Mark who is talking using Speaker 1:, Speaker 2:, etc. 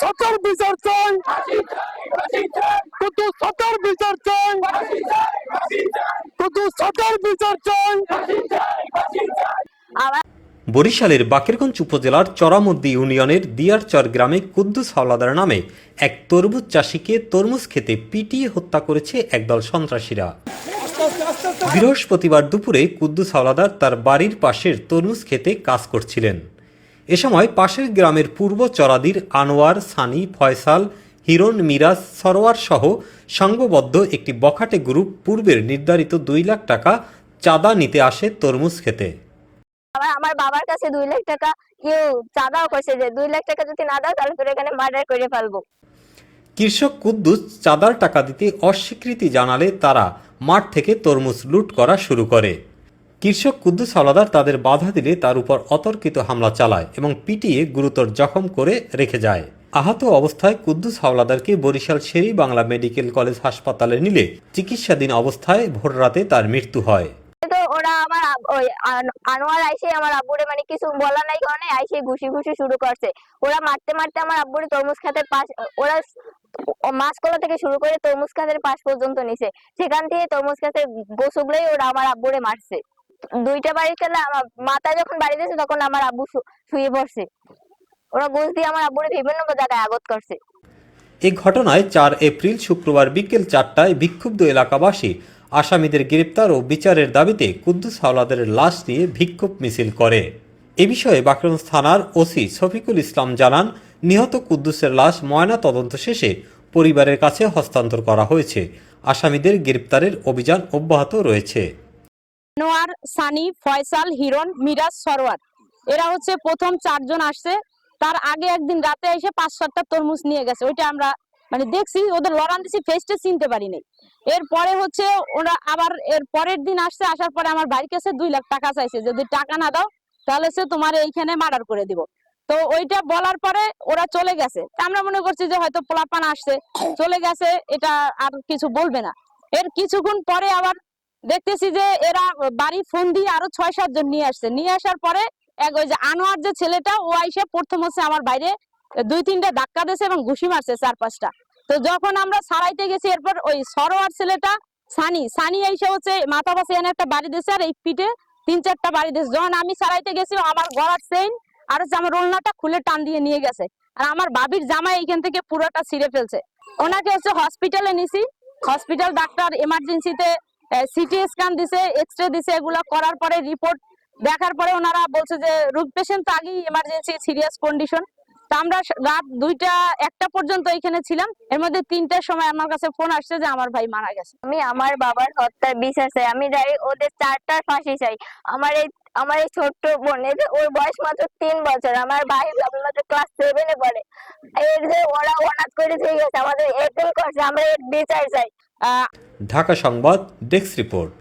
Speaker 1: সরকার বিচার চাই, কিন্তু সরকার বিচার চাই, কিন্তু সরকার বিচার চাই।
Speaker 2: বরিশালের বাকেরগঞ্জ উপজেলার চরামদ্দি ইউনিয়নের দিয়ারচর গ্রামে কুদ্দুস হাওলাদার নামে এক তরমুজ চাষিকে তরমুজ খেতে পিটিয়ে হত্যা করেছে একদল সন্ত্রাসীরা। বৃহস্পতিবার দুপুরে কুদ্দুস হাওলাদার তার বাড়ির পাশের তরমুজ খেতে কাজ করছিলেন। এ সময় পাশের গ্রামের পূর্ব চরাদির আনোয়ার, সানি, ফয়সাল, হিরণ, মিরাজ, সরোয়ার সহ সংঘবদ্ধ একটি বখাটে গ্রুপ পূর্বের নির্ধারিত 2 লাখ টাকা চাঁদা নিতে আসে তরমুজ খেতে।
Speaker 3: আমার বাবার কাছে 2 লাখ টাকা কেউ চাঁদাও কইছে যে 2 লাখ টাকা যদি না দাও তাহলে তোর এখানে মার্ডার করে ফেলবো।
Speaker 2: কৃষক কুদ্দুস চাঁদার টাকা দিতে অস্বীকৃতি জানালে তারা মাঠ থেকে তরমুজ লুট করা শুরু করে। কৃষক কুদ্দুস হাওলাদার তাদের বাধা দিলে তার উপর অতর্কিত হামলা চালায় এবং পিটিয়ে গুরুতর জখম করে রেখে যায়। আহত অবস্থায় কুদ্দুস হাওলাদারকে বরিশাল শেরি বাংলা মেডিকেল কলেজ হাসপাতালে নিলে চিকিৎসাধীন অবস্থায় ভোররাতে তার মৃত্যু হয়।
Speaker 3: তো ওরা আমার ওই আনোয়ার আইসে আমার আব্বুরে মানে কিছু বলা নাই কারণে আইসে ঘুষি শুরু করছে। ওরা মারতে মারতে আমার আব্বুরে তরমুজ খাতের পাশ, ওরা মাছকলা থেকে শুরু করে তরমুজ খাতের পাশ পর্যন্ত নিছে। সেখান থেকে তরমুজ খাতের গোছগুলোই ওরা আমার আব্বুরে মারছে। 2টা বাড়ি খেলে আমার মাথা যখন বাড়ি দিয়েছে তখন আমার আব্বু শুয়ে পড়ছে। ওরা গোছ দিয়ে আমার আব্বুরে বিভিন্ন জায়গায় আঘাত করছে।
Speaker 2: এই ঘটনায় 4 এপ্রিল শুক্রবার বিকেল 4টায় বিক্ষুব্ধ এলাকাবাসী আসামিদের গ্রেপ্তার ও বিচারের দাবিতে কুদ্দুস হাওলাদারের লাশ নিয়ে বিক্ষোভ মিছিল করে। এ বিষয়ে বাকেরগঞ্জ থানার ওসি শফিকুল ইসলাম জানান, নিহত কুদ্দুসের লাশ ময়না তদন্ত শেষে পরিবারের কাছে হস্তান্তর করা হয়েছে। আসামিদের গ্রেপ্তারের অভিযান অব্যাহত রয়েছে।
Speaker 4: আনোয়ার, সানি, ফয়সাল, হিরণ, মিরাজ, সরোয়ার এরা হচ্ছে প্রথম 4 জন আসছে। তার আগে একদিন রাতে এসে 5-7টা তরমুজ নিয়ে গেছে। ওইটা আমরা মানে দেখছি, ওদের লড়ান দিছি, ফেসটা চিনতে পারি নাই। এরপরে হচ্ছে ওরা আবার এর পরের দিন আসছে, আসার পরে আমার বাড়ির কাছে 2 লাখ টাকা চাইছে, যদি টাকা না দাও তাহলে সে তোমার এইখানে মার্ডার করে দিব। তো ওইটা বলার পরে ওরা চলে গেছে। আমরা মনে করছি যে হয়তো পোলাপান আসছে, চলে গেছে, এটা আর কিছু বলবে না। এর কিছুক্ষণ পরে আবার দেখতেছি যে এরা বাড়ি ফোন দিয়ে আরো 6-7 জন নিয়ে আসছে। নিয়ে আসার পরে ওই যে আনোয়ার যে ছেলেটা, ও আইসে প্রথম হচ্ছে আমার বাইরে 2-3টা ধাক্কা দিয়েছে এবং ঘুষি মারছে 4-5টা। তো যখন আমরা সারাইতে গেছি, এরপর ওই সরোয়ার ছেলেটা সানি এসে হচ্ছে মাথা পাশে এনে একটা বাড়ি দিয়েছে আর এই পিঠে 3-4টা বাড়ি দিয়েছে। যখন আমি সারাইতে গেছি, আমার গলার চেইন আর হচ্ছে আমার ওড়নাটা খুলে টান দিয়ে নিয়ে গেছে। আর আমার বাবির জামা এইখান থেকে পুরোটা ছিঁড়ে ফেলছে। ওনাকে হচ্ছে হসপিটালে নিছি। হসপিটাল ডাক্তার এমার্জেন্সিতে সিটি স্ক্যান দিছে, এক্সরে দিছে। এগুলা করার পরে রিপোর্ট দেখার পরে ওনারা বলছে যে রোগ পেশেন্ট তো আগেই এমার্জেন্সি সিরিয়াস কন্ডিশন। তো আমরা রাত 2টা-1টা পর্যন্ত এখানে ছিলাম। এর মধ্যে 3টার সময় আমার কাছে ফোন আসছে যে আমার ভাই মারা গেছে।
Speaker 3: আমি আমার বাবার হত্যার বিচার চাই। আমি ওদের 4টার ফাঁসি চাই। আমার এই ছোট্ট বোনের, ওর বয়স মাত্র 3 বছর। আমার ভাই মাত্র ক্লাস 7-এ পড়ে। এর যে ওরা অনাথ করে দিয়ে গেছে, আমাদের এরকম করছে, আমরা এর বিচার চাই।
Speaker 2: ঢাকা সংবাদ ডেস্ক রিপোর্ট।